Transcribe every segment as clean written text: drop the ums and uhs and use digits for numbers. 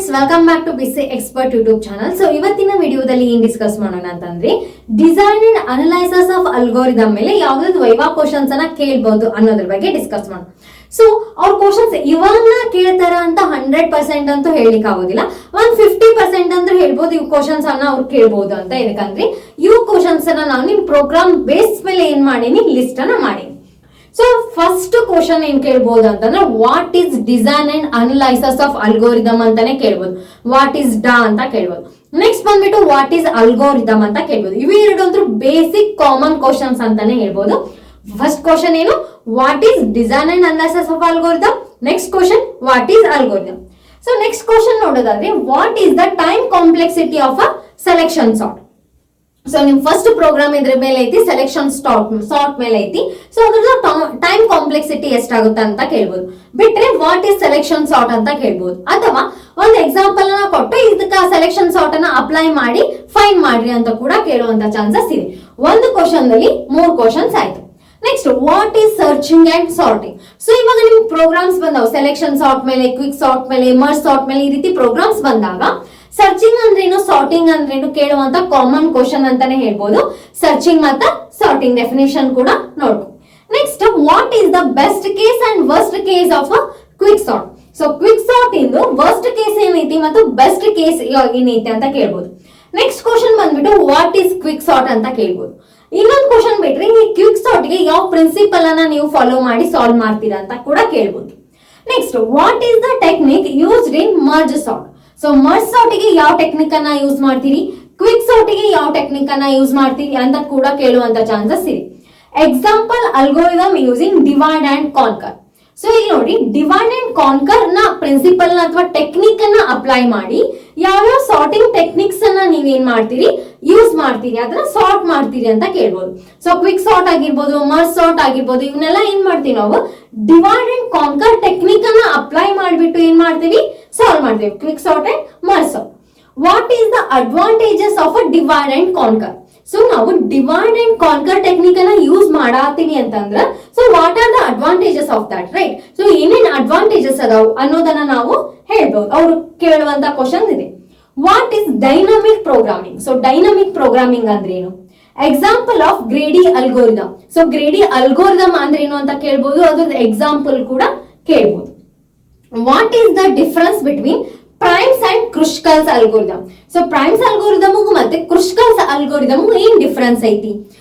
Friends, welcome back to BC expert YouTube channel. So ಇವತ್ತಿನ ವಿಡಿಯೋದಲ್ಲಿ ಏನ್ ಡಿಸ್ಕಸ್ ಮಾಡೋಣ ಅಂತಂದ್ರೆ, design and analysis of algorithm ಮೇಲೆ ಯಾವ್ದಾದ್ರು ವೈವಾ ಕ್ವಶನ್ಸ್ ಅನ್ನ ಕೇಳ್ಬಹುದು ಅನ್ನೋದ್ರ ಬಗ್ಗೆ ಡಿಸ್ಕಸ್ ಮಾಡೋಣ. ಸೊ ಅವ್ರ ಕ್ವಶನ್ಸ್ ಇವನ್ನ ಕೇಳ್ತಾರ ಅಂತ 100% ಅಂತೂ ಹೇಳಿಕ್ ಆಗೋದಿಲ್ಲ. 50% ಅಂದ್ರೆ ಹೇಳ್ಬೋದು ಇವ್ ಕ್ವಶನ್ಸ್ ಅನ್ನ ಅವ್ರು ಕೇಳ್ಬಹುದು ಅಂತ. ಯಾಕಂದ್ರೆ ಇವ್ ಕ್ವಶನ್ಸ್ ಅನ್ನ ನಾವು ನಿಮ್ ಪ್ರೋಗ್ರಾಮ್ ಬೇಸ್ ಮೇಲೆ ಏನ್ ಮಾಡೀನಿ, ಲಿಸ್ಟ್ ಅನ್ನ ಮಾಡೀನಿ. ಸೊ ಫಸ್ಟ್ ಕ್ವಶನ್ ಏನ್ ಕೇಳ್ಬಹುದು ಅಂತಂದ್ರೆ, what is design and analysis of algorithm ಅಂತಾನೆ ಕೇಳ್ಬೋದು. ವಾಟ್ ಈಸ್ ಡಾ ಅಂತ ಕೇಳ್ಬೋದು. ನೆಕ್ಸ್ಟ್ ಬಂದ್ಬಿಟ್ಟು ವಾಟ್ ಈಸ್ ಅಲ್ಗೋರಿದಮ್ ಅಂತ ಕೇಳ್ಬೋದು. ಇವು ಎರಡು ಅಂತೂ ಬೇಸಿಕ್ ಕಾಮನ್ ಕ್ವಶನ್ಸ್ ಅಂತಾನೆ ಹೇಳ್ಬೋದು. ಫಸ್ಟ್ ಕ್ವಶನ್ ಏನು, what is design and analysis of algorithm. Next question, what is algorithm. So next question ನೋಡೋದಾದ್ರೆ, what is the time complexity of a selection sort. So ನಿಮ್ ಫಸ್ಟ್ ಪ್ರೋಗ್ರಾಮ್ ಇದ್ರ ಮೇಲೆ ಐತಿ, selection sort ಮೇಲೆ ಐತಿ. So ಅದ್ರದ್ದು time complexity ಎಷ್ಟಾಗುತ್ತೆ ಅಂತ ಕೇಳ್ಬೋದು. ಬಿಟ್ರೆ ವಾಟ್ ಈಸ್ ಸೆಲೆಕ್ಷನ್ ಸಾರ್ಟ್ ಅಂತ ಕೇಳ್ಬೋದು. ಅಥವಾ ಒಂದು ಎಕ್ಸಾಂಪಲ್ ನ ಕೊಟ್ಟು ಇದಕ್ಕ ಸೆಲೆಕ್ಷನ್ ಸಾರ್ಟ್ ಅನ್ನ ಅಪ್ಲೈ ಮಾಡಿ ಫೈಂಡ್ ಮಾಡ್ರಿ ಅಂತ ಕೂಡ ಕೇಳುವಂತ ಚಾನ್ಸಸ್ ಇದೆ. ಒಂದು ಕ್ವಶನ್ ಅಲ್ಲಿ 3 ಕ್ವಶನ್ಸ್ ಆಯ್ತು. Next, what is searching and sorting. So ಇವಾಗ ನಿಮ್ ಪ್ರೋಗ್ರಾಮ್ಸ್ ಬಂದಾವ, ಸೆಲೆಕ್ಷನ್ ಸಾರ್ಟ್ ಮೇಲೆ, ಕ್ವಿಕ್ ಸಾರ್ಟ್ ಮೇಲೆ, ಮರ್ಜ್ ಸಾರ್ಟ್ ಮೇಲೆ, ಈ ರೀತಿ ಪ್ರೋಗ್ರಾಮ್ಸ್ ಬಂದಾಗ ಸರ್ಚಿಂಗ್ ಅಂದ್ರೇನು, ಸಾರ್ಟಿಂಗ್ ಅಂದ್ರೇನು ಕೇಳುವಂತ ಕಾಮನ್ ಕ್ವಶನ್ ಅಂತಾನೆ ಹೇಳ್ಬೋದು. ಸರ್ಚಿಂಗ್ ಮತ್ತೆ ಸಾರ್ಟಿಂಗ್ ಡೆಫಿನೇಷನ್ ಕೂಡ ನೋಡ್ಕೊ. Next, what is the best case and worst case of a quick sort. So quick sort ಇಂದು ವರ್ಸ್ಟ್ ಕೇಸ್ ಏನೈತಿ ಮತ್ತು ಬೆಸ್ಟ್ ಕೇಸ್ ಏನೈತಿ ಅಂತ ಕೇಳ್ಬೋದು. ನೆಕ್ಸ್ಟ್ ಕ್ವಶನ್ ಬಂದ್ಬಿಟ್ಟು ವಾಟ್ ಈಸ್ ಕ್ವಿಕ್ ಸಾರ್ಟ್ ಅಂತ ಕೇಳ್ಬೋದು. ಇನ್ನೊಂದು ಕ್ವಶನ್ ಬಿಟ್ರೆ, ಈ ಕ್ವಿಕ್ ಸಾರ್ಟ್ ಗೆ ಯಾವ ಪ್ರಿನ್ಸಿಪಲ್ ಅನ್ನ ನೀವು ಫಾಲೋ ಮಾಡಿ ಸಾಲ್ವ್ ಮಾಡ್ತೀರಾ ಅಂತ ಕೂಡ ಕೇಳ್ಬೋದು. Next, what is the technique used in merge sort. So merge sort ಗೆ ಯಾವ ಟೆಕ್ನಿಕ್ ಅನ್ನ ಯೂಸ್ ಮಾಡ್ತೀರಿ, ಕ್ವಿಕ್ ಸಾರ್ಟ್ ಗೆ ಯಾವ ಟೆಕ್ನಿಕ್ ಅನ್ನ ಯೂಸ್ ಮಾಡ್ತೀರಿ ಅಂತ ಕೂಡ ಕೇಳುವಂತ ಚಾನ್ಸಸ್ ಇದೆ. Example, algorithm using divide and conquer. So ಇಲ್ಲಿ ನೋಡಿ, ಡಿವೈಡ್ ಅಂಡ್ ಕಾನ್ಕರ್ ನ ಪ್ರಿನ್ಸಿಪಲ್ ನ ಅಥವಾ ಟೆಕ್ನಿಕ್ ಅನ್ನ ಅಪ್ಲೈ ಮಾಡಿ ಯಾವ್ಯಾವ ಸಾರ್ಟಿಂಗ್ ಟೆಕ್ನಿಕ್ಸ್ ಅನ್ನ ನೀವೇನ್ ಮಾಡ್ತೀರಿ, ಯೂಸ್ ಮಾಡ್ತೀರಿ, ಅದನ್ನ ಸಾರ್ಟ್ ಮಾಡ್ತೀರಿ ಅಂತ ಕೇಳ್ಬೋದು. ಸೊ ಕ್ವಿಕ್ ಸಾರ್ಟ್ ಆಗಿರ್ಬೋದು, ಮರ್ಜ್ ಸಾರ್ಟ್ ಆಗಿರ್ಬೋದು, ಇವನ್ನೆಲ್ಲ ಏನ್ ಮಾಡ್ತೀವಿ ನಾವು, ಡಿವೈಡ್ ಅಂಡ್ ಕಾನ್ಕರ್ ಟೆಕ್ನಿಕ್ ಅನ್ನ ಅಪ್ಲೈ ಮಾಡಿಬಿಟ್ಟು ಏನ್ ಮಾಡ್ತೀವಿ, ಸಾಲ್ವ್ ಮಾಡ್ತೀವಿ. Quick sort and merge sort. What is the advantages of a divide and conquer. So ನಾವು ಡಿವೈಡ್ ಅಂಡ್ ಕಾನ್ಕರ್ ಟೆಕ್ನಿಕ್ ಅನ್ನ ಯೂಸ್ ಮಾಡಾತೀವಿ ಅಂತಂದ್ರ, so what are the advantages of that, right. So ಏನೇನ್ advantages ಅದಾವು ಅನ್ನೋದನ್ನ ನಾವು ಹೇಳ್ಬೋದು. ಅವ್ರು ಕೇಳುವಂತ ಕ್ವಶನ್ ಇದೆ. What is dynamic programming. So dynamic programming ಅಂದ್ರೆ ಏನು. Example of greedy algorithm. So greedy algorithm ಅಂದ್ರೆ ಏನು ಅಂತ ಕೇಳ್ಬೋದು. ಅದ್ರ ಎಕ್ಸಾಂಪಲ್ ಕೂಡ ಕೇಳ್ಬೋದು. What is the difference between Prim's and Kruskal's algorithm. So Prim's algorithm ಮತ್ತೆ ಕ್ರುಷ್ಕಲ್ಸ್ ಅಲ್ಗೋರಿದಮ್ ಏನ್ ಡಿಫರೆನ್ಸ್ ಐತಿ.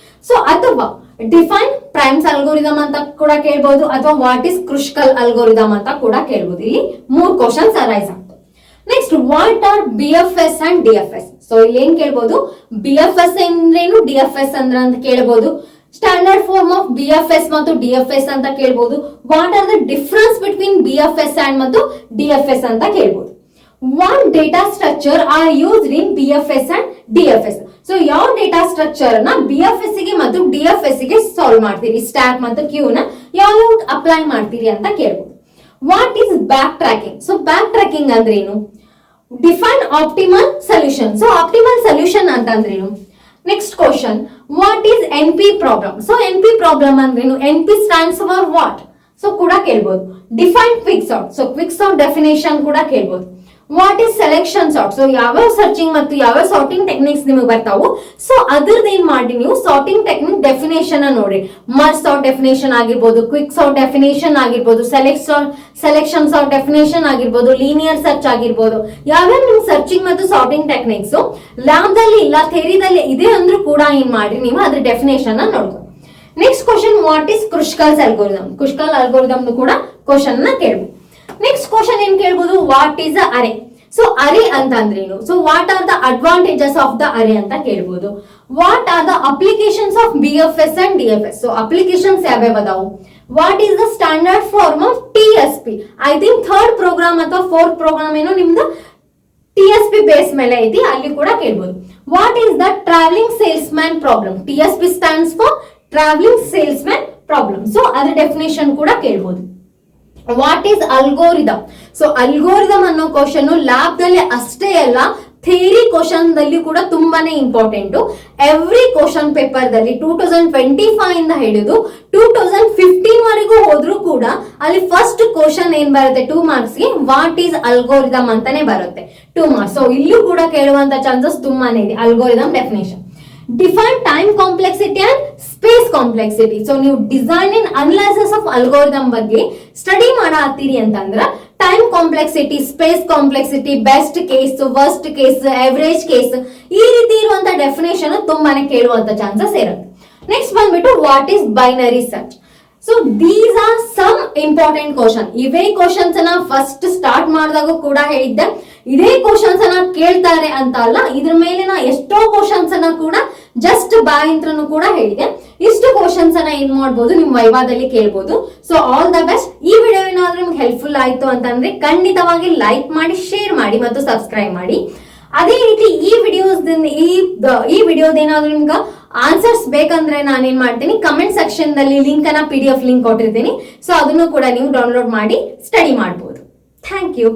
ಸೊ ಅಥವಾ ಡಿಫೈನ್ ಪ್ರೈಮ್ಸ್ ಅಲ್ಗೋರಿದಮ್ ಅಂತ ಕೂಡ ಕೇಳ್ಬೋದು, ಅಥವಾ ವಾಟ್ ಈಸ್ ಕ್ರುಷ್ಕಲ್ ಅಲ್ಗೋರಿದಮ್ ಅಂತ ಕೂಡ ಕೇಳ್ಬೋದು. ಇಲ್ಲಿ 3 ಕ್ವಶನ್ಸ್ ಅರೈಸ್ ಆಗ್ತವೆ. Next, what are BFS and DFS. So ಇಲ್ಲಿ ಏನ್ ಕೇಳ್ಬೋದು, BFS ಅಂದ್ರೇನು, DFS ಅಂದ್ರೆ ಅಂತ ಕೇಳ್ಬೋದು. ಸ್ಟ್ಯಾಂಡರ್ಡ್ ಫಾರ್ಮ್ ಆಫ್ BFS ಮತ್ತು DFS ಅಂತ ಕೇಳ್ಬೋದು. What are the difference between BFS and ಮತ್ತು DFS ಅಂತ ಕೇಳ್ಬೋದು. What data structure are used in BFS and DFS. So ಯಾವ ಡೇಟಾ ಸ್ಟ್ರಕ್ಚರ್ ನ BFS ಗೆ ಮತ್ತು DFS ಗೆ ಸಾಲ್ವ್ ಮಾಡ್ತೀರಿ, ಸ್ಟ್ಯಾಕ್ ಮತ್ತು ಕ್ಯೂ ನ ಯಾವ ಅಪ್ಲೈ ಮಾಡ್ತೀರಿ ಅಂತ ಕೇಳ್ಬೋದು. What is back tracking. So back tracking ಅಂದ್ರೆ ಏನು. Define optimal solution. So optimal solution ಅಂತ ಅಂದ್ರೇನು. Next question, what is NP problem. So NP problem ಅಂದ್ರೇನು. NP stands for what. So ಕೂಡ ಕೇಳ್ಬೋದು. Define quick sort. So quick sort definition ಕೂಡ ಕೇಳ್ಬೋದು. What is selection sort. So ಯಾವ್ಯಾವ searching ಮತ್ತು ಯಾವ್ಯಾವ ಸಾರ್ಟಿಂಗ್ ಟೆಕ್ನಿಕ್ಸ್ ನಿಮಗೆ ಬರ್ತಾವು, ಸೊ ಅದ್ರದ್ದು ಏನ್ ಮಾಡಿ ನೀವು ಸಾರ್ಟಿಂಗ್ ಟೆಕ್ನಿಕ್ ಡೆಫಿನೇಷನ್ ನೋಡಿ. ಮರ್ಜ್ ಸಾರ್ಟ್ ಡೆಫಿನೇಷನ್ ಆಗಿರ್ಬೋದು, ಕ್ವಿಕ್ ಸಾರ್ಟ್ ಡೆಫಿನೇಷನ್ ಆಗಿರ್ಬೋದು, ಸೆಲೆಕ್ಷನ್ ಸಾರ್ಟ್ ಡೆಫಿನೇಷನ್ ಆಗಿರ್ಬೋದು, ಲೀನಿಯರ್ ಸರ್ಚ್ ಆಗಿರ್ಬೋದು. ಯಾವ್ಯಾವ ನಿಮ್ ಸರ್ಚಿಂಗ್ ಮತ್ತು ಸಾರ್ಟಿಂಗ್ ಟೆಕ್ನಿಕ್ಸ್ ಲ್ಯಾಬ್ ದಲ್ಲಿ ಇಲ್ಲ, ಥಿಯರಿದಲ್ಲಿ ಇದೆ ಅಂದ್ರೂ ಕೂಡ ಏನ್ ಮಾಡಿ ನೀವು ಅದ್ರ ಡೆಫಿನೇಷನ್ ನೋಡ್ಕೊ. Next question, what is Kruskal's algorithm. Kruskal algorithm ಕೂಡ ಕ್ವಶನ್ ನ ಕೇಳ್ಬೋದು. ನೆಕ್ಸ್ಟ್ ಕ್ವಶನ್ ಏನ್ ಕೇಳ್ಬೋದು, ವಾಟ್ ಈಸ್ ಅ ಅರೆ. ಸೊ ಅರೆ ಅಂತ ಅಂದ್ರೇನು. So what are the advantages of the array ಅಂತ ಕೇಳ್ಬೋದು. What are the applications of BFS and DFS. So applications ಯಾವ್ಯಾವ ಅದಾವು. What is the standard form of TSP. I think 3rd program ಅಥವಾ 4th program ಏನೋ ನಿಮ್ದು TSP base ಮೇಲೆ ಐತಿ, ಅಲ್ಲಿ ಕೂಡ ಕೇಳ್ಬೋದು. What is the travelling sales man problem. TSP stands for travelling sales man problem. So ಅದ್ರ ಡೆಫಿನೇಷನ್ ಕೂಡ ಕೇಳ್ಬೋದು. What is algorithm. So algorithm ಅನ್ನೋ ಕ್ವಶನ್ ಲ್ಯಾಬ್ ದಲ್ಲಿ ಅಷ್ಟೇ ಅಲ್ಲ, ಥಿಯರಿ ಕ್ವಶನ್ ದಲ್ಲಿ ಕೂಡ ತುಂಬಾನೇ ಇಂಪಾರ್ಟೆಂಟ್. ಎವ್ರಿ ಕ್ವಶನ್ ಪೇಪರ್ ದಲ್ಲಿ 2025 ಇಂದ ಹಿಡಿದು 2015 ವರೆಗೂ ಹೋದ್ರೂ ಕೂಡ ಅಲ್ಲಿ ಫಸ್ಟ್ ಕ್ವಶನ್ ಏನ್ ಬರುತ್ತೆ 2 marks ಗೆ ವಾಟ್ ಈಸ್ ಅಲ್ಗೋರಿದಮ್ ಅಂತಾನೆ ಬರುತ್ತೆ 2 marks. ಸೊ ಇಲ್ಲೂ ಕೂಡ ಕೇಳುವಂತ ಚಾನ್ಸಸ್ ತುಂಬಾನೇ ಇದೆ. Algorithm definition, define time complexity and space complexity. So ನೀವು design and analysis of algorithm ಬಗ್ಗೆ ಸ್ಟಡಿ ಮಾಡತ್ತೀರಿ ಅಂತಂದ್ರ time complexity, space complexity, best case, worst case, average case, ಈ ರೀತಿ ಇರುವಂತ ಡೆಫಿನೇಷನ್ ತುಂಬಾನೇ ಕೇಳುವಂತ ಚಾನ್ಸಸ್ ಇರುತ್ತೆ. ನೆಕ್ಸ್ಟ್ ಬಂದ್ಬಿಟ್ಟು what is binary search. So these are some important question. ಇವೇ ಕ್ವಶನ್ಸ್ ನ ಫಸ್ಟ್ ಸ್ಟಾರ್ಟ್ ಮಾಡಿದಾಗ ಕೂಡ ಹೇಳಿದ್ದೆ, ಇದೇ ಕ್ವಶನ್ಸ್ ಅನ್ನ ಕೇಳ್ತಾರೆ ಅಂತ ಅಲ್ಲ, ಇದ್ರ ಮೇಲಿನ ಎಷ್ಟೋ ಕ್ವಶನ್ಸ್ ಅನ್ನ ಕೂಡ ಜಸ್ಟ್ ಬಾಯಿಂತ್ರನು ಕೂಡ ಹೇಳಿದೆ. ಇಷ್ಟು ಕ್ವಶನ್ಸ್ ಅನ್ನ ಏನ್ ಮಾಡ್ಬೋದು ನಿಮ್ ವೈವಾದಲ್ಲಿ ಕೇಳ್ಬೋದು. So all the best. ಈ ವಿಡಿಯೋ ಏನಾದ್ರೂ ನಿಮ್ಗೆ ಹೆಲ್ಪ್ಫುಲ್ ಆಯ್ತು ಅಂತಂದ್ರೆ ಖಂಡಿತವಾಗಿ ಲೈಕ್ ಮಾಡಿ, ಶೇರ್ ಮಾಡಿ ಮತ್ತು ಸಬ್ಸ್ಕ್ರೈಬ್ ಮಾಡಿ. ಅದೇ ರೀತಿ ಈ ವಿಡಿಯೋದ ಏನಾದ್ರೂ ನಿಮ್ಗೆ ಆನ್ಸರ್ಸ್ ಬೇಕಂದ್ರೆ ನಾನೇನ್ ಮಾಡ್ತೀನಿ, ಕಮೆಂಟ್ ಸೆಕ್ಷನ್ ದಲ್ಲಿ ಲಿಂಕ್ ಅನ್ನ PDF ಲಿಂಕ್ ಕೊಟ್ಟಿರ್ತೀನಿ. ಸೊ ಅದನ್ನು ಕೂಡ ನೀವು ಡೌನ್ಲೋಡ್ ಮಾಡಿ ಸ್ಟಡಿ ಮಾಡಬಹುದು. Thank you.